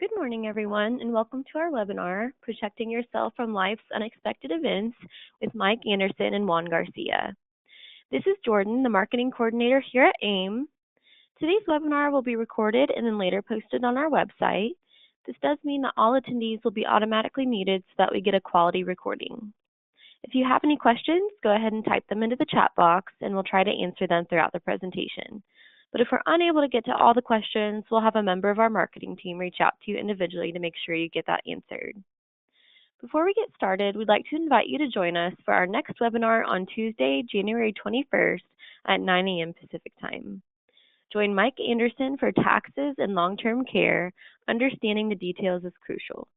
Good morning, everyone, and welcome to our webinar, Protecting Yourself from Life's Unexpected Events with Mike Anderson and Juan Garcia. This is Jordan, the Marketing Coordinator here at AIM. Today's webinar will be recorded and then later posted on our website. This does mean that all attendees will be automatically muted so that we get a quality recording. If you have any questions, go ahead and type them into the chat box and we'll try to answer them throughout the presentation. But if we're unable to get to all the questions, we'll have a member of our marketing team reach out to you individually to make sure you get that answered. Before we get started, we'd like to invite you to join us for our next webinar on Tuesday, January 21st at 9 a.m. Pacific Time. Join Mike Anderson for Taxes and Long-Term Care. Understanding the details is crucial.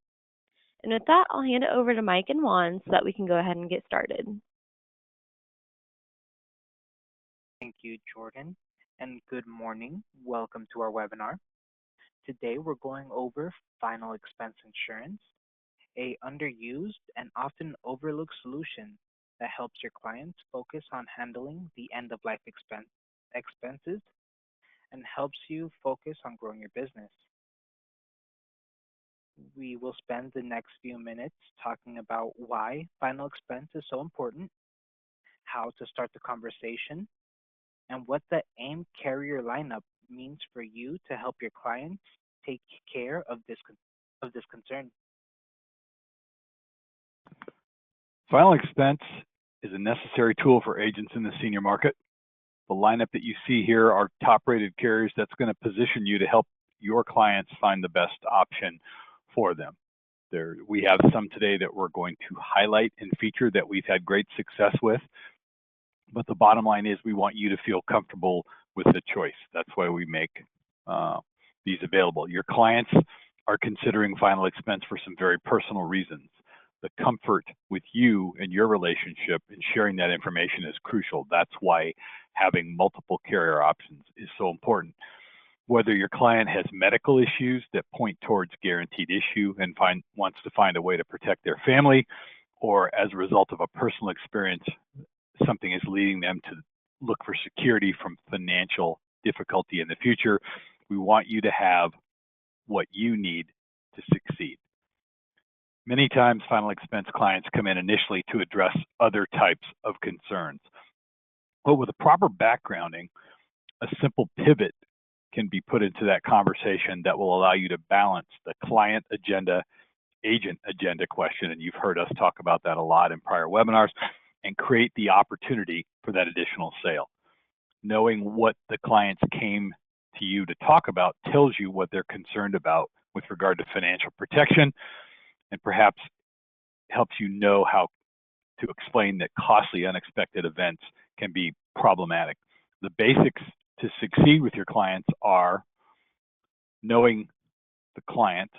And with that, I'll hand it over to Mike and Juan so that we can go ahead and get started. Thank you, Jordan, and good morning. Welcome to our webinar. Today we're going over final expense insurance, a underused and often overlooked solution that helps your clients focus on handling the end-of-life expenses and helps you focus on growing your business. We will spend the next few minutes talking about why final expense is so important, how to start the conversation, and what the AIM carrier lineup means for you to help your clients take care of this concern. Final expense is a necessary tool for agents in the senior market. The lineup that you see here are top-rated carriers that's going to position you to help your clients find the best option for them. We have some today that we're going to highlight and feature that we've had great success with. But the bottom line is we want you to feel comfortable with the choice. That's why we make these available. Your clients are considering final expense for some very personal reasons. The comfort with you and your relationship and sharing that information is crucial. That's why having multiple carrier options is so important. Whether your client has medical issues that point towards guaranteed issue and wants to find a way to protect their family, or as a result of a personal experience, something is leading them to look for security from financial difficulty in the future, we want you to have what you need to succeed. Many times, final expense clients come in initially to address other types of concerns. But with a proper backgrounding, a simple pivot can be put into that conversation that will allow you to balance the client agenda, agent agenda question, and you've heard us talk about that a lot in prior webinars, and create the opportunity for that additional sale. Knowing what the clients came to you to talk about tells you what they're concerned about with regard to financial protection, and perhaps helps you know how to explain that costly unexpected events can be problematic. The basics to succeed with your clients are knowing the client,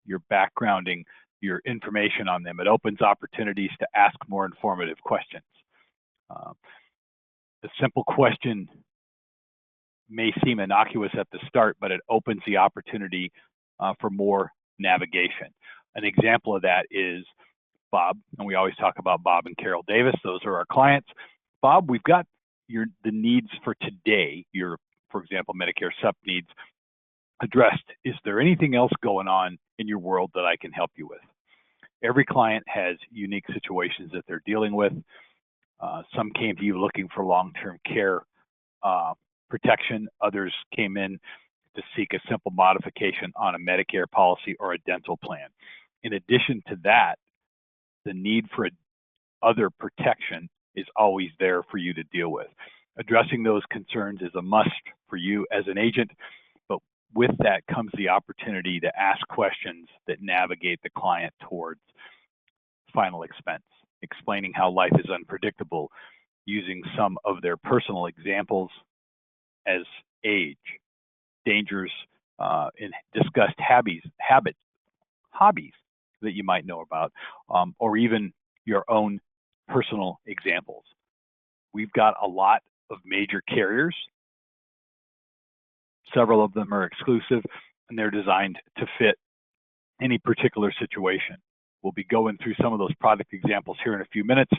your backgrounding, your information on them. It opens opportunities to ask more informative questions. A simple question may seem innocuous at the start, but it opens the opportunity for more navigation. An example of that is Bob, and we always talk about Bob and Carol Davis. Those are our clients. Bob, we've got the needs for today, your, for example, Medicare sup needs addressed. Is there anything else going on in your world that I can help you with? Every client has unique situations that they're dealing with. Some came to you looking for long-term care protection. Others came in to seek a simple modification on a Medicare policy or a dental plan. In addition to that, the need for other protection is always there for you to deal with. Addressing those concerns is a must for you as an agent, but with that comes the opportunity to ask questions that navigate the client towards final expense, explaining how life is unpredictable, using some of their personal examples as age, dangers, and discussed hobbies that you might know about, or even your own personal examples. We've got a lot of major carriers. Several of them are exclusive, and they're designed to fit any particular situation. We'll be going through some of those product examples here in a few minutes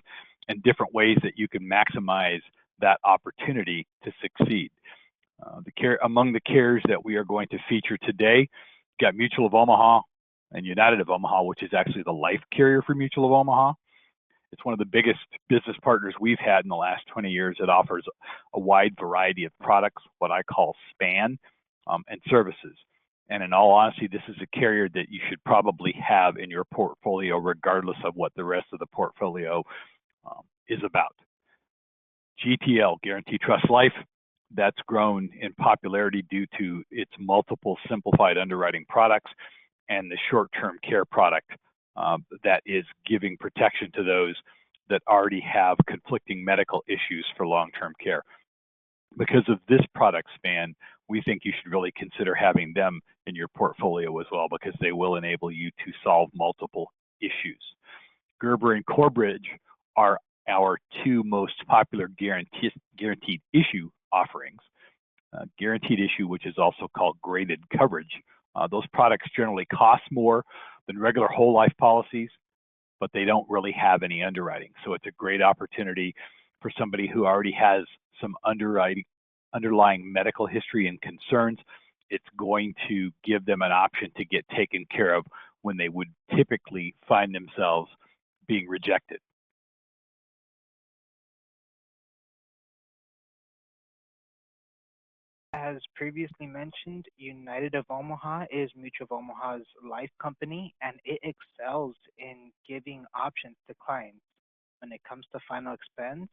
and different ways that you can maximize that opportunity to succeed. Among the carriers that we are going to feature today You've got Mutual of Omaha and United of Omaha, which is actually the life carrier for Mutual of Omaha. It's one of the biggest business partners we've had in the last 20 years. It offers a wide variety of products, what I call span, and services. And in all honesty, this is a carrier that you should probably have in your portfolio, regardless of what the rest of the portfolio is about. GTL, Guarantee Trust Life, that's grown in popularity due to its multiple simplified underwriting products and the short-term care product that is giving protection to those that already have conflicting medical issues for long-term care. Because of this product span, we think you should really consider having them in your portfolio as well, because they will enable you to solve multiple issues. Gerber and Corbridge are our two most popular guaranteed issue offerings. Guaranteed issue, which is also called graded coverage. Those products generally cost more than regular whole life policies, but they don't really have any underwriting. So it's a great opportunity for somebody who already has some underlying medical history and concerns. It's going to give them an option to get taken care of when they would typically find themselves being rejected. As previously mentioned, United of Omaha is Mutual of Omaha's life company, and it excels in giving options to clients. When it comes to final expense,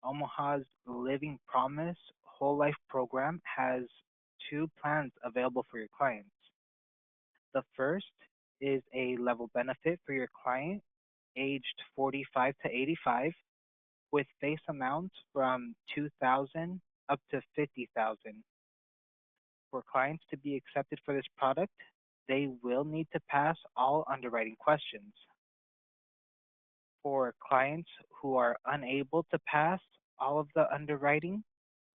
Omaha's Living Promise whole life program has two plans available for your clients. The first is a level benefit for your client aged 45 to 85 with face amounts from 2,000 up to 50,000. For clients to be accepted for this product, they will need to pass all underwriting questions. For clients who are unable to pass all of the underwriting,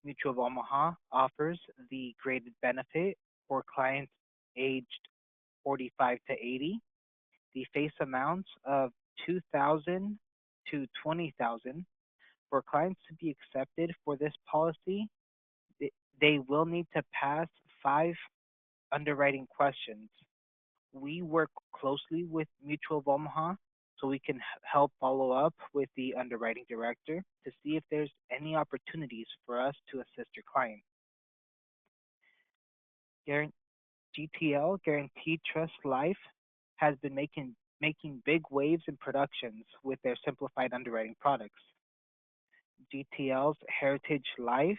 Mutual of Omaha offers the graded benefit for clients aged 45 to 80. The face amounts of 2,000 to 20,000. For clients to be accepted for this policy, they will need to pass 5 underwriting questions. We work closely with Mutual of Omaha so we can help follow up with the underwriting director to see if there's any opportunities for us to assist your client. GTL, Guaranteed Trust Life, has been making big waves in productions with their simplified underwriting products. GTL's Heritage Life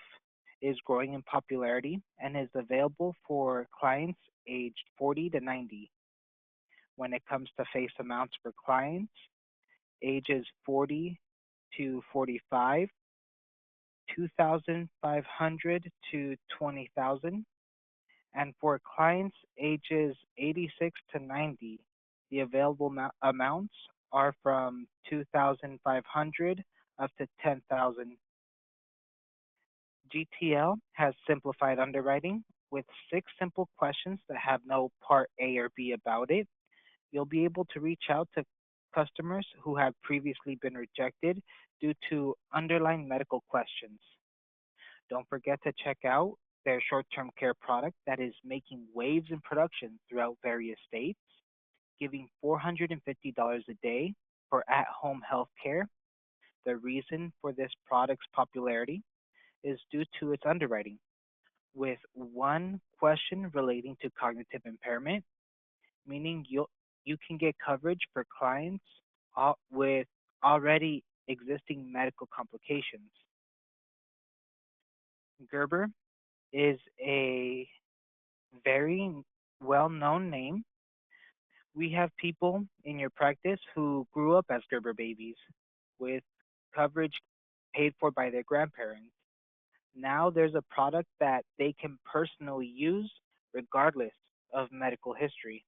is growing in popularity and is available for clients aged 40 to 90. When it comes to face amounts for clients ages 40 to 45, 2,500 to 20,000, and for clients ages 86 to 90, the available amounts are from 2,500 up to 10,000. GTL has simplified underwriting with 6 simple questions that have no part A or B about it. You'll be able to reach out to customers who have previously been rejected due to underlying medical questions. Don't forget to check out their short-term care product that is making waves in production throughout various states, giving $450 a day for at-home health care. The reason for this product's popularity is due to its underwriting, with one question relating to cognitive impairment, meaning you can get coverage for clients with already existing medical complications. Gerber is a very well-known name. We have people in your practice who grew up as Gerber babies with coverage paid for by their grandparents. Now there's a product that they can personally use regardless of medical history.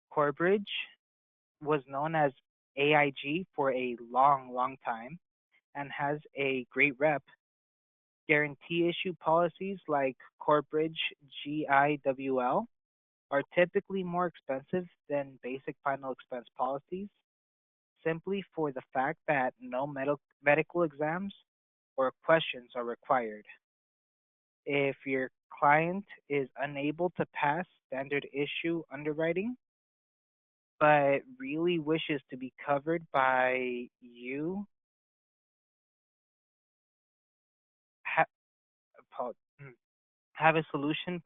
Corbridge was known as AIG for a long time and has a great rep. Guarantee issue policies like Corbridge GIWL are typically more expensive than basic final expense policies, simply for the fact that no medical exams or questions are required. If your client is unable to pass standard issue underwriting, but really wishes to be covered by you, ha- apo- have a solution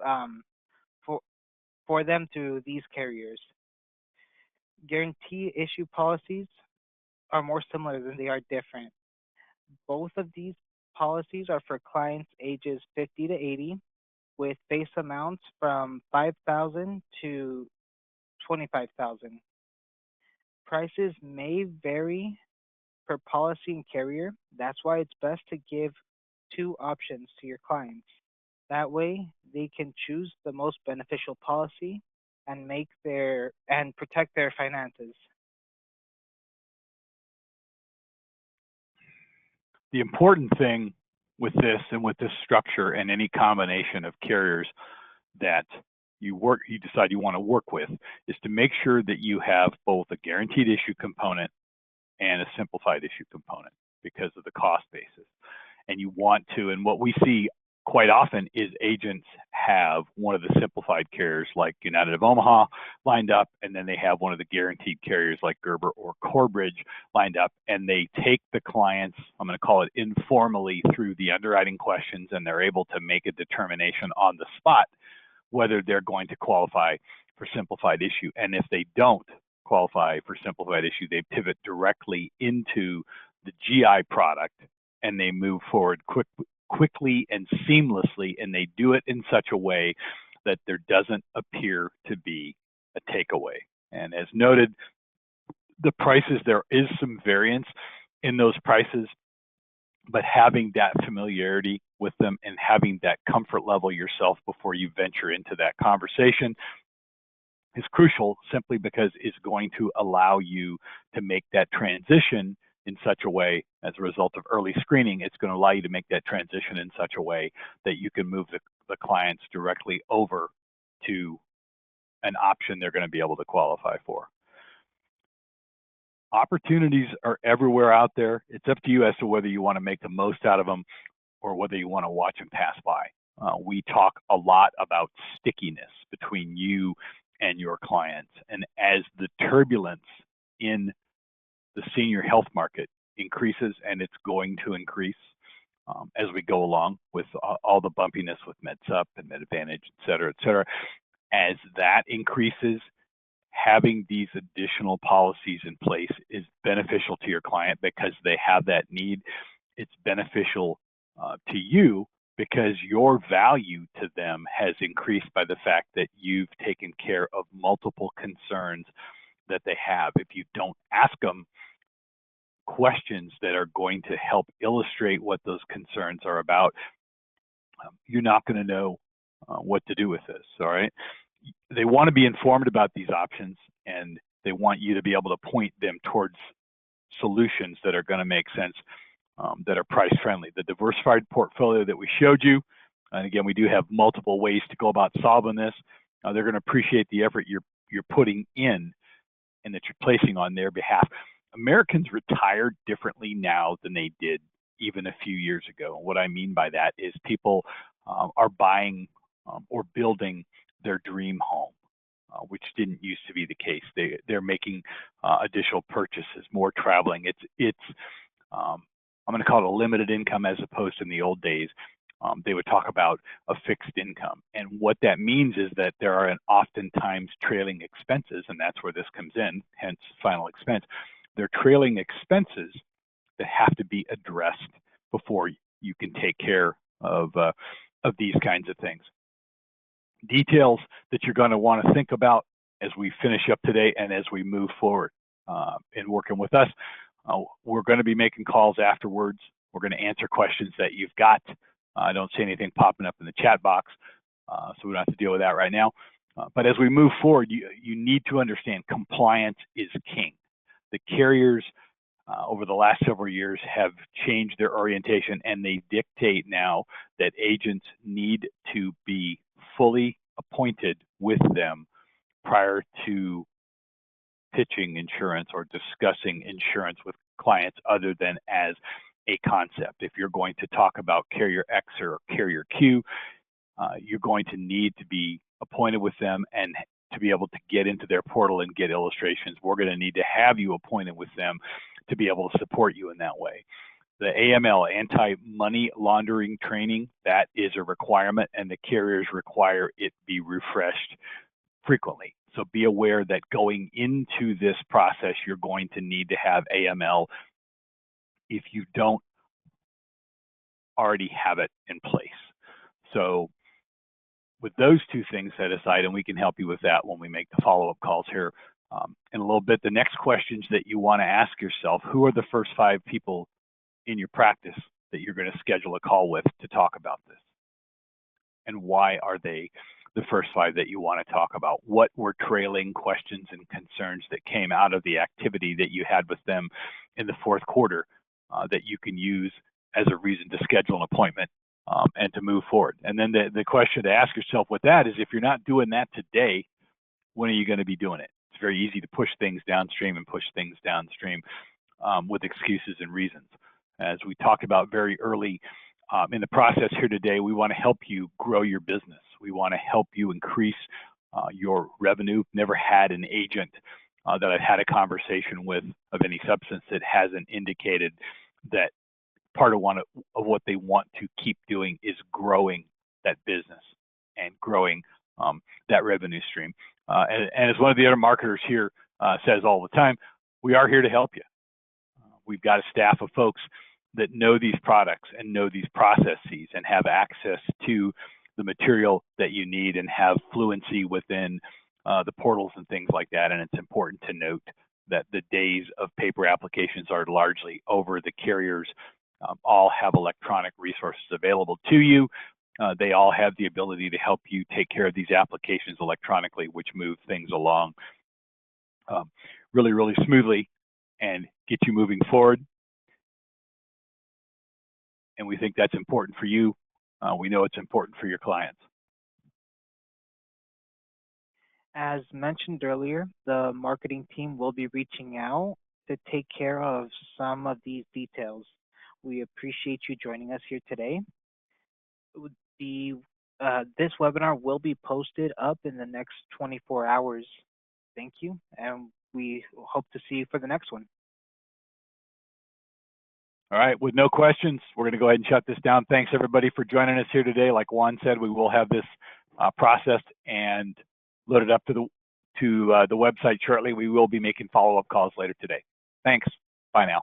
for them to these carriers. Guarantee issue policies are more similar than they are different. Both of these policies are for clients ages 50 to 80 with base amounts from 5,000 to 25,000. Prices may vary per policy and carrier. That's why it's best to give two options to your clients. That way they can choose the most beneficial policy and protect their finances. The important thing with this and with this structure and any combination of carriers that you decide you want to work with is to make sure that you have both a guaranteed issue component and a simplified issue component because of the cost basis. And you want to, and what we see quite often is agents have one of the simplified carriers like United of Omaha lined up, and then they have one of the guaranteed carriers like Gerber or Corebridge lined up, and they take the clients, I'm going to call it informally, through the underwriting questions, and they're able to make a determination on the spot whether they're going to qualify for simplified issue. And if they don't qualify for simplified issue, they pivot directly into the GI product and they move forward quickly and seamlessly, and they do it in such a way that there doesn't appear to be a takeaway. And as noted, the prices, there is some variance in those prices, but having that familiarity with them and having that comfort level yourself before you venture into that conversation is crucial, simply because it's going to allow you to make that transition in such a way. As a result of early screening, it's going to allow you to make that transition in such a way that you can move the clients directly over to an option they're going to be able to qualify for. Opportunities are everywhere out there. It's up to you as to whether you want to make the most out of them or whether you want to watch them pass by. We talk a lot about stickiness between you and your clients. And as the turbulence in the senior health market increases, and it's going to increase as we go along with all the bumpiness with MedSup and MedAdvantage, et cetera, as that increases, having these additional policies in place is beneficial to your client because they have that need. It's beneficial to you because your value to them has increased by the fact that you've taken care of multiple concerns that they have. If you don't ask them questions that are going to help illustrate what those concerns are about, you're not going to know what to do with this, all right? They want to be informed about these options, and they want you to be able to point them towards solutions that are going to make sense, that are price friendly. The diversified portfolio that we showed you, and again, we do have multiple ways to go about solving this. They're going to appreciate the effort you're putting in and that you're placing on their behalf. Americans retire differently now than they did even a few years ago. What I mean by that is people are buying or building their dream home, which didn't used to be the case. They're making additional purchases, more traveling. It's I'm going to call it a limited income as opposed to in the old days. They would talk about a fixed income. And what that means is that there are oftentimes trailing expenses, and that's where this comes in, hence final expense. They're trailing expenses that have to be addressed before you can take care of these kinds of things. Details that you're going to want to think about as we finish up today and as we move forward in working with us. We're going to be making calls afterwards. We're going to answer questions that you've got. I don't see anything popping up in the chat box, so we don't have to deal with that right now. But as we move forward, you need to understand compliance is king. The carriers over the last several years have changed their orientation, and they dictate now that agents need to be fully appointed with them prior to pitching insurance or discussing insurance with clients other than as a concept. If you're going to talk about carrier X or carrier Q, you're going to need to be appointed with them, and to be able to get into their portal and get illustrations, we're going to need to have you appointed with them to be able to support you in that way. The AML, anti-money laundering training, that is a requirement, and the carriers require it be refreshed frequently. So be aware that going into this process, you're going to need to have AML if you don't already have it in place. So with those two things set aside, and we can help you with that when we make the follow-up calls here in a little bit, the next questions that you want to ask yourself: who are the first 5 people in your practice that you're going to schedule a call with to talk about this? And why are they the first 5 that you want to talk about? What were trailing questions and concerns that came out of the activity that you had with them in the fourth quarter that you can use as a reason to schedule an appointment and to move forward? And then the question to ask yourself with that is, if you're not doing that today, when are you going to be doing it? It's very easy to push things downstream with excuses and reasons. As we talked about very early in the process here today, we want to help you grow your business. We want to help you increase your revenue. Never had an agent that I've had a conversation with of any substance that hasn't indicated that part of what they want to keep doing is growing that business and growing that revenue stream. And as one of the other marketers here says all the time, we are here to help you. We've got a staff of folks that know these products and know these processes and have access to the material that you need and have fluency within the portals and things like that. And it's important to note that the days of paper applications are largely over. The carriers all have electronic resources available to you. They all have the ability to help you take care of these applications electronically, which move things along really, really smoothly and get you moving forward. And we think that's important for you. We know it's important for your clients. As mentioned earlier, the marketing team will be reaching out to take care of some of these details. We appreciate you joining us here today. This webinar will be posted up in the next 24 hours. Thank you, and we hope to see you for the next one. All right, with no questions, we're going to go ahead and shut this down. Thanks, everybody, for joining us here today. Like Juan said, we will have this processed and loaded up to the website shortly. We will be making follow-up calls later today. Thanks. Bye now.